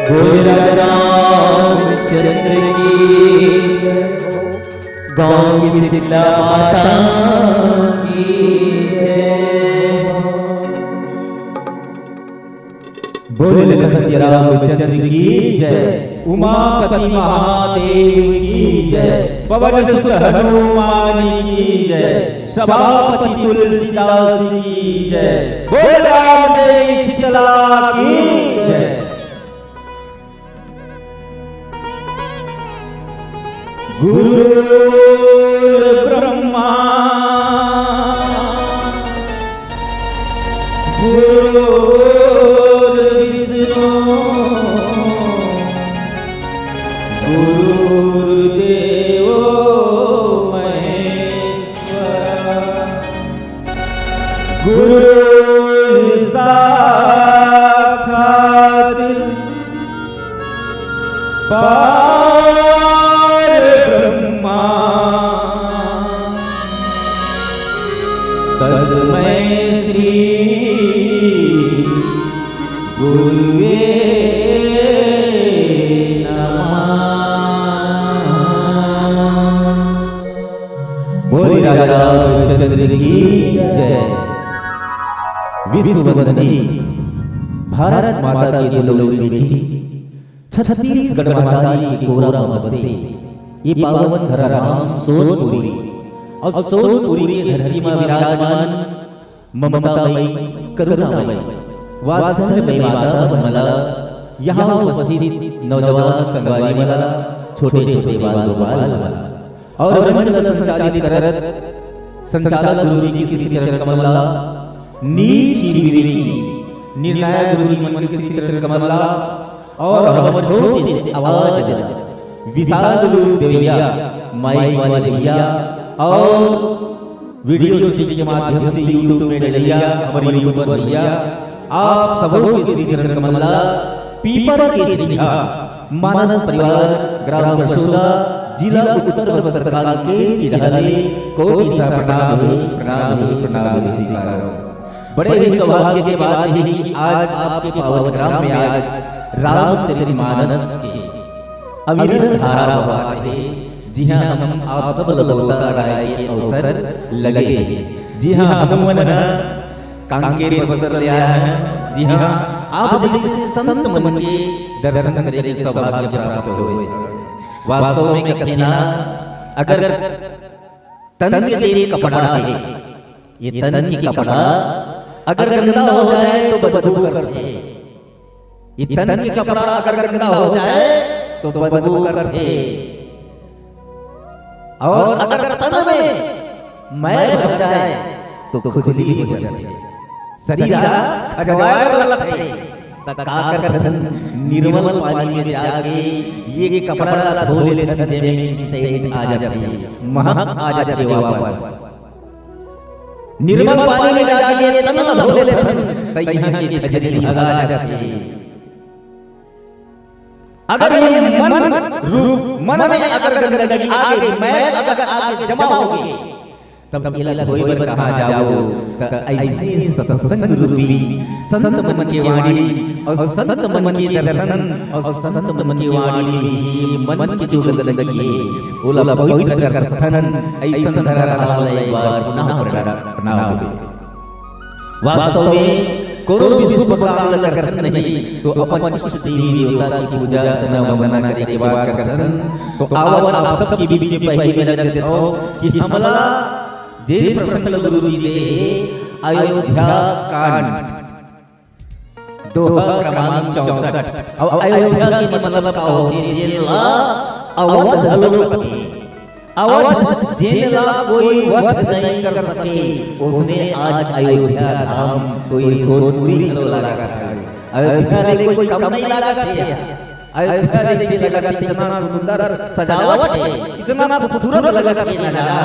बोल राजा रामचंद्र की जय। गाँव की शीतला माता की जय। बोल श्री रामचंद्र की जय। उमापति महादेव की जय। पवन सुत हनुमान की जय। सभापति तुलसीदास की जय। बोल रामदेव शीतला की जय। गुरु ब्रह्मा गुरु विष्णु गुरुदेव महेश्वर गुरु साक्षात तस्मै श्री गुरुवे नमः। बोल राजा रामचंद्र की जय। विश्ववंदनी भारत माता की दुलारी बेटी छत्तीसगढ़ महारानी की कोरा से ये पावन धरा राम सोनपुरी और सोनपुरी की धरती में विराजमान ममतामयी करुणामयी वात्सल्यमयी माता बनमला यहाँ उपस्थित नौजवान संगवारी मला छोटे छोटे बाल गोपाल मला और मंच संचालित करत संचालक गुरु जी की श्री चरण कमला नीच विवेकी निर्णायक गुरु जी मन की श्री चरण कमला और हम छोटे से आवाज विशाल गुरु देविया माइक वाले देविया और वीडियो शूटिंग के माध्यम से YouTube में डलिया हमारे YouTube पर भैया आप सबों की श्री चरण कमला पीपर के चिन्हा मानस परिवार ग्राम बरसोदा जिला उत्तर बस्तर के निराले को ईसा प्रणाम स्वीकार। बड़े ही सौभाग्य के बाद ही आज आपके पावन ग्राम में आज रामचरितमानस की अविरत धारा बहा रहे। जी हाँ, हम आप सब ललौता राय के अवसर लगे हैं। जी हाँ, हम मन कांकेर अवसर ले आया है। जी हाँ, आप जैसे संत मन के दर्शन करने के सौभाग्य प्राप्त हुए। वास्तव में कहते ना, अगर तन के लिए कपड़ा है, ये तन की कपड़ा अगर गंदा हो जाए तो बदबू करते। ये तन की कपड़ा अगर गंदा हो जाए तो बदबू करते। और अगर तन में मैल भर जाए तो खुजली हो जाती है। शरीर खजवाए लगते तकाकर धन निर्मल पानी में जाके ये कपड़ा धो लेते थे में सेंट आ जाती है, महक आ जाती है वापस। निर्मल पानी में जाके तन धो लेते थे तैयार की खजली भगा जाती है। अगर ये मन में अगर गंदगी आ गई, मैल अगर आगे जमा होगी, तब इला कोई बर कहां जाओ। त ऐसे सत्संग रूपी संत मन की वाणी और संत मन की दर्शन और संत मन की वाणी मन की जो गंदगी है ओला पवित्र कर स्थन ऐसा धरा हाल एक बार पुनः प्रणाम। वास्तव में कोनो विश्व प्रकार करत नहीं तो अपन इष्ट देवी देवता की पूजा अर्चना वंदना करे के बाद करतन। तो आवन आप सब की बीच में पहले में लग देते हो कि हमला जे प्रसंग गुरु जी ले अयोध्या कांड दोहा क्रमांक 64। अब अयोध्या की मतलब का होती है अवध धलोपति। अवध जिनला कोई वध नहीं कर सके उसने आज अयोध्या धाम कोई सोनपुरी लगा था। अयोध्या में कोई कम नहीं लगा था। अयोध्या से लगा इतना सुंदर सजावट है, इतना खूबसूरत लगा के नजारा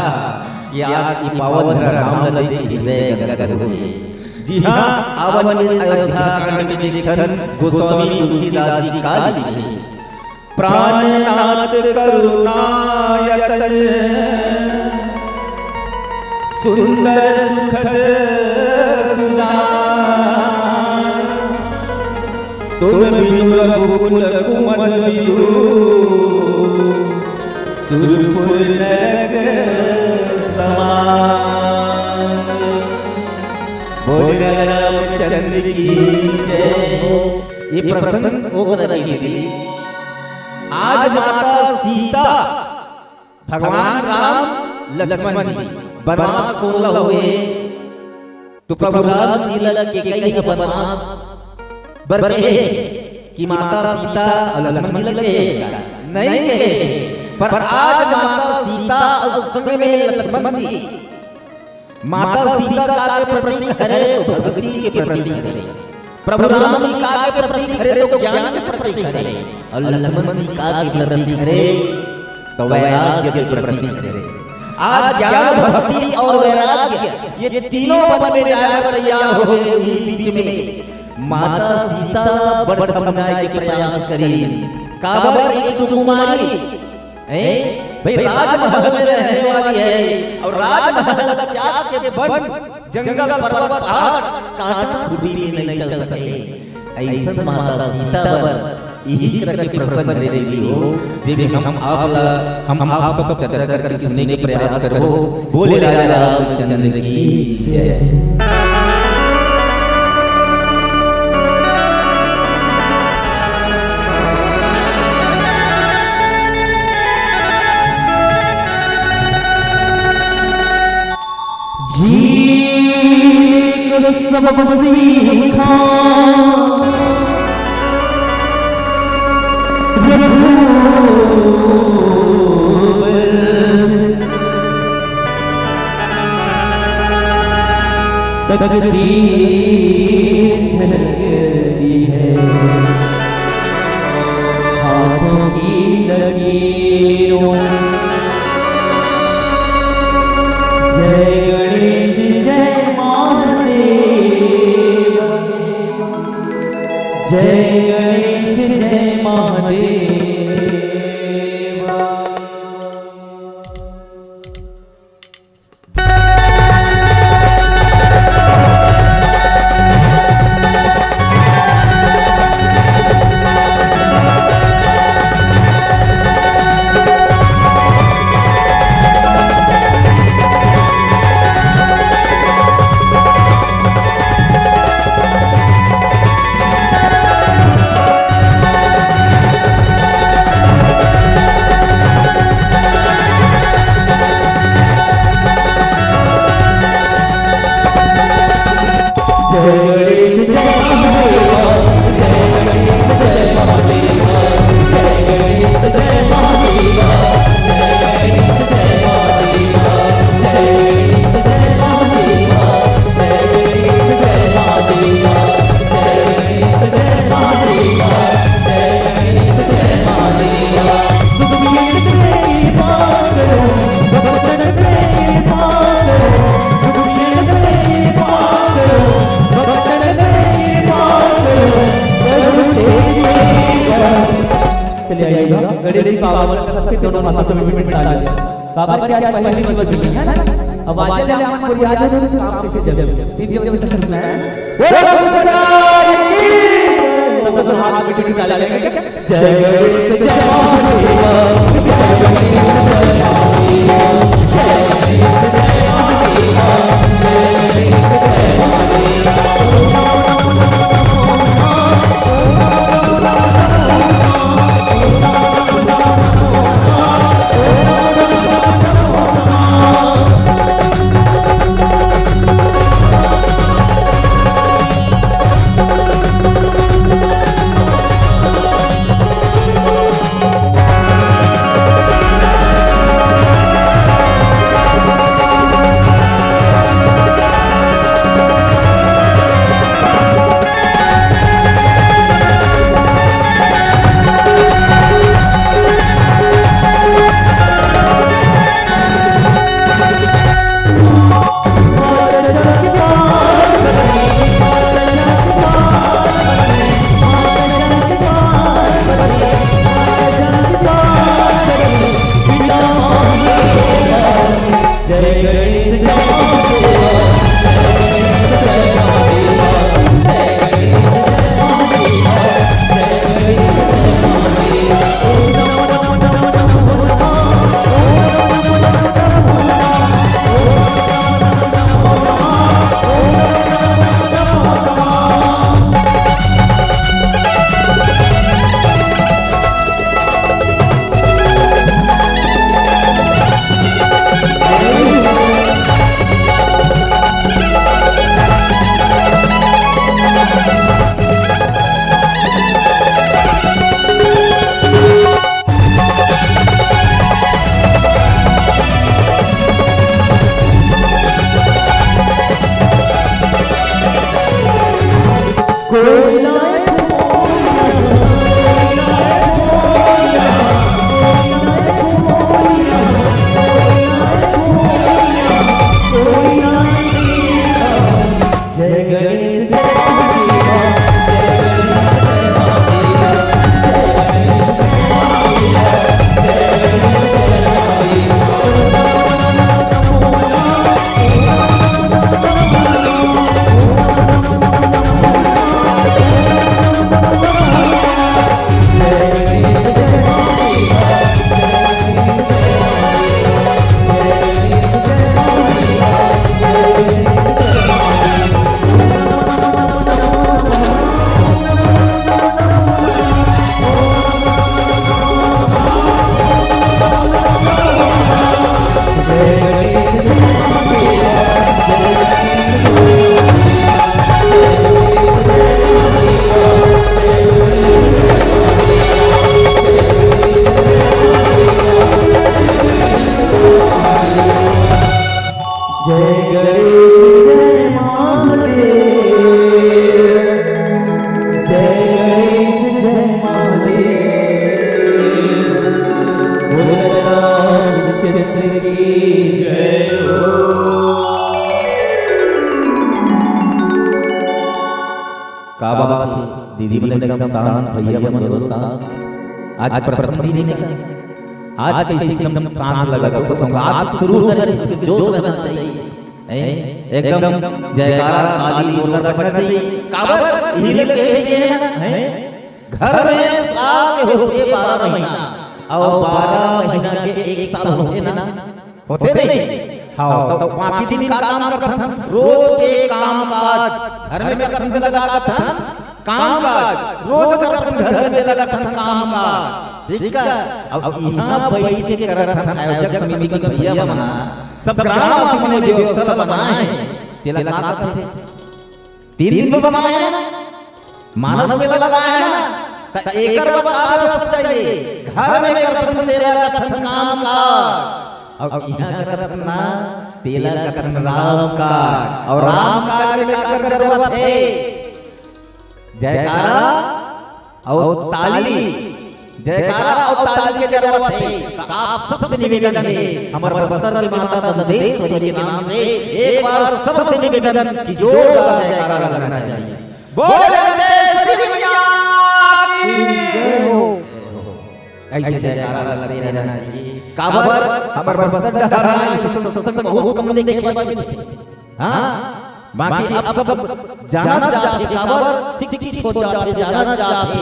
ये आज की पावन राम ललित हृदय गदगद हुए। जी हाँ, आवन अयोध्या कांड में देखन गोस्वामी तुलसीदास जी का लिखे प्राणनाथ करुणायतन सुंदर सुखद सुजान तुम बिनु रघुकुल कुमल बिदु सुरपुर नरक समान। बोल रामचंद्र की जय। ये प्रसंग हो रही थी। आज माता सीता भगवान राम लक्ष्मण जी वनवास सोलह हुए तो प्रभु राम जी के कई वनवास बरके कि माता सीता और लक्ष्मण जी लगे नहीं गए, पर आज माता सीता और संग में लक्ष्मण जी माता सीता का प्रतीक करे तो भक्ति के प्रतीक करे, प्रभु राम जी का प्रतीक करे तो ज्ञान के प्रतीक करे, और लक्ष्मण जी का प्रतीक करे तो वैराग्य के प्रतीक करे। आज ज्ञान भक्ति और वैराग्य ये तीनों मन में जाया तैयार हो गए। बीच में माता सीता बड़ समझाने के प्रयास करी। काबर एक सुकुमारी है भाई, राजमहल में रहने वाली है और राजमहल का त्याग के वन जंगल पर्वत पहाड़ काटा खुदी में नहीं चल सके। ऐसा माता सीता पर यही तरह के प्रसंग दे रही हो जिसे हम आप सब चर्चा करके सुनने के प्रयास करो। बोले राजा रामचंद्र की जय। जी को सब सीखा तकदीर झलकती है हाथों की लकीरों से। जय गणेश जय महादेव, जय गणेश जय महादेव। दोनों हाथों में मिटा लिया। बाबा की आज पहली दिवस है ना, अब आज चले हम पूरी आज जो काम कैसे जब तीन दिवस तक करना है। बोलो सदाई सब दोनों हाथ में मिटा लेंगे। जय गणेश जय महादेव, जय गणेश जय महादेव, जय गणेश जय महादेव, जय गणेश जय महादेव। दीदी बोले एकदम शांत भैया बन भरोसा आज प्रथम दिन है आज कैसे एकदम शांत लगा तो आज शुरू कर जोश रहना चाहिए एकदम जयकारा ताली जोरदार बजना चाहिए काबर हिले के हैं घर में साल होते 12 महीना और 12 महीना के एक साल होते ना होते नहीं हाँ तो बाकी दिन का काम करता था रोज के काम काज घर में करने लगा था काम काज रोज करने घर में लगा था काम काज ठीक है अब यहाँ बैठ के कर रहा था आयोजक समिति का भैया बना सब ग्रामवासी ने व्यवस्था बनाए तेला लगाते थे 3 दिन में बनाए मानस में लगाया ना एकर व्यवस्था चाहिए घर में करत तेरा कथन काम का अब यहाँ करत ना तेला कथन राम का और राम का में कर जरूरत है जयकारा और ताली जयकारा और ताली की जरूरत है आप सबसे निवेदन है हमारे बस्तर माता दंतेश्वरी के नाम से एक बार सबसे निवेदन कि जोरदार जयकारा लगाना चाहिए बोल दंतेश्वरी मैया की ऐसे जयकारा लगते रहना चाहिए काबर हमारे बस्तर डरा इस सत्संग बहुत कम देखे पाते थे हां बाकी अब सब जाना चाहते काबर शिक्षित हो जाते जाना चाहते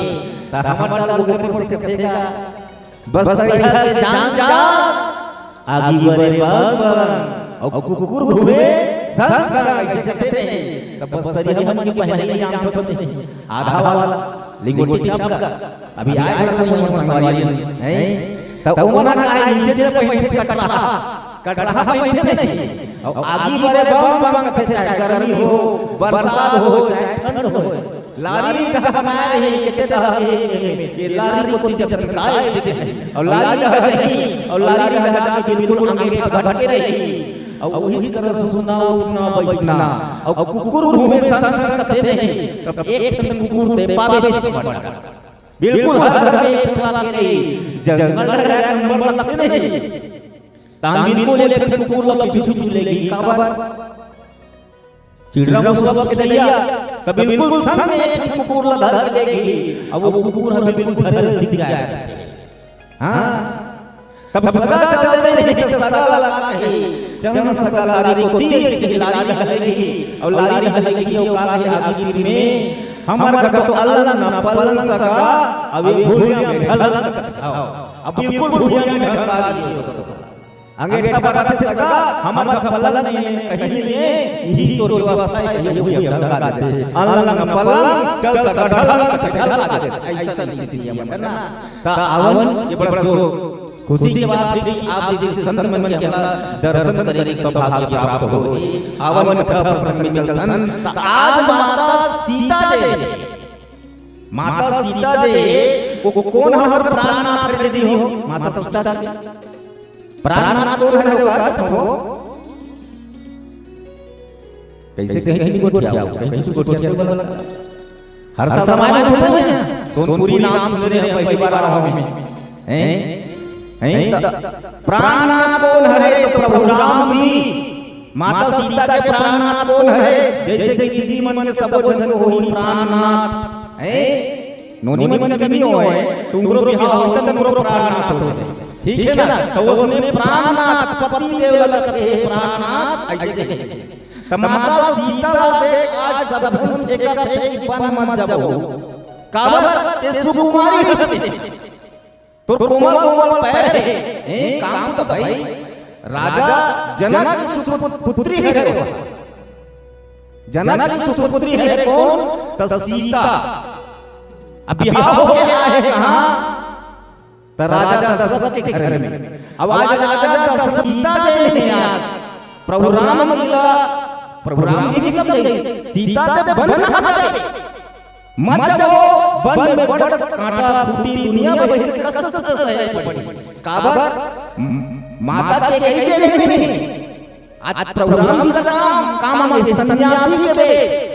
हमारा लोग ऊपर से कहेगा बस इधर जान जा आगे बड़े बाबा और कुकुर हुए संसार ऐसे कहते हैं तब बस हम की पहले ही आम होते हैं आधा वाला लिंगोटी छाप का अभी आए हम संगवारी हैं तब उमना का नीचे बैठे कट रहा बैठे नहीं और आगे बड़े बम बम कहते हैं गर्मी हो बरसात हो चाहे ठंड हो लारी का बनाया है कहते हैं ये लारी को जब काए और लारी नहीं और लारी लगा के बिल्कुल आगे भटके रही और वही तरह सुना उठना बैठना और कुकुर घूमे संसार कहते हैं तब एक कुकुर दे पावे बिल्कुल हर घर में एक ठला के रही जंगल लगा नंबर लगते नहीं तान बिल्कुल एक कुकुर लग झुझु लेगी काबर चिड़िया मुसलब के दैया तब बिल्कुल संग एक कुकुर लगा लेगी अब वो कुकुर हमें बिल्कुल घर सीख जाए हां तब सदा चलते नहीं तो सदा लगा है चमन सदा लारी को तीर से लारी लगेगी और लारी लगेगी और आगे आगे में हमारा तो अल्लाह ना पालन सका अभी भूलिया में ढल अब बिल्कुल भूलिया में ढल दिए अंगेठा बराबर से सका हमारा पलंग नहीं है कहीं नहीं यही तो व्यवस्था है ये भूलिया लगा देते अल्लाह ना पलंग चल सका ढल लगा देते ऐसा नीति है ना ता आवन ये बड़ा खुशी की बात है कि आप जैसे संत मन के दर्शन करने की सौभाग्य प्राप्त हो आवन कथा प्रसंग में चलतन आज माता सीता जे को कौन हमर प्राणनाथ दे दी हो माता सीता के प्राणनाथ कौन है हो कैसे कहीं गोटिया कहीं गोटिया बोला हर समय में होता है सोनपुरी नाम सुने हैं पहली बार आया हूं मैं हैं प्राणनाथ कौन है तो प्रभु राम जी माता सीता के प्राणनाथ कौन है जैसे कि दीदी मन के सब जन को होई प्राणनाथ हैं नोनी मन के भी हो है तुमरो बिहाव होता तो तुमरो प्राणनाथ होते ठीक है ना तो उसने प्राणनाथ पति देव लगते हैं प्राणनाथ ऐसे तो माता सीता देख आज सब धन छेका थे कि बन मत जाओ काबर ते सुकुमारी हंसते तो कोमल कोमल पैर है काम तो भाई राजा जनक की सुपुत्री है जनक की सुपुत्री है कौन तो सीता अब बिहाव हो गया है कहां तो राजा दशरथ के घर में अब आज राजा दशरथ सीता जी ने प्रभु राम मिला प्रभु राम जी भी सब गए सीता जब वन कहा जाए मत जाओ वन में बड़ कांटा फूटी दुनिया में कष्ट है पड़ी काबर माता के कहे नहीं आज प्रभु राम जी का काम मांगे सन्यासी के बेश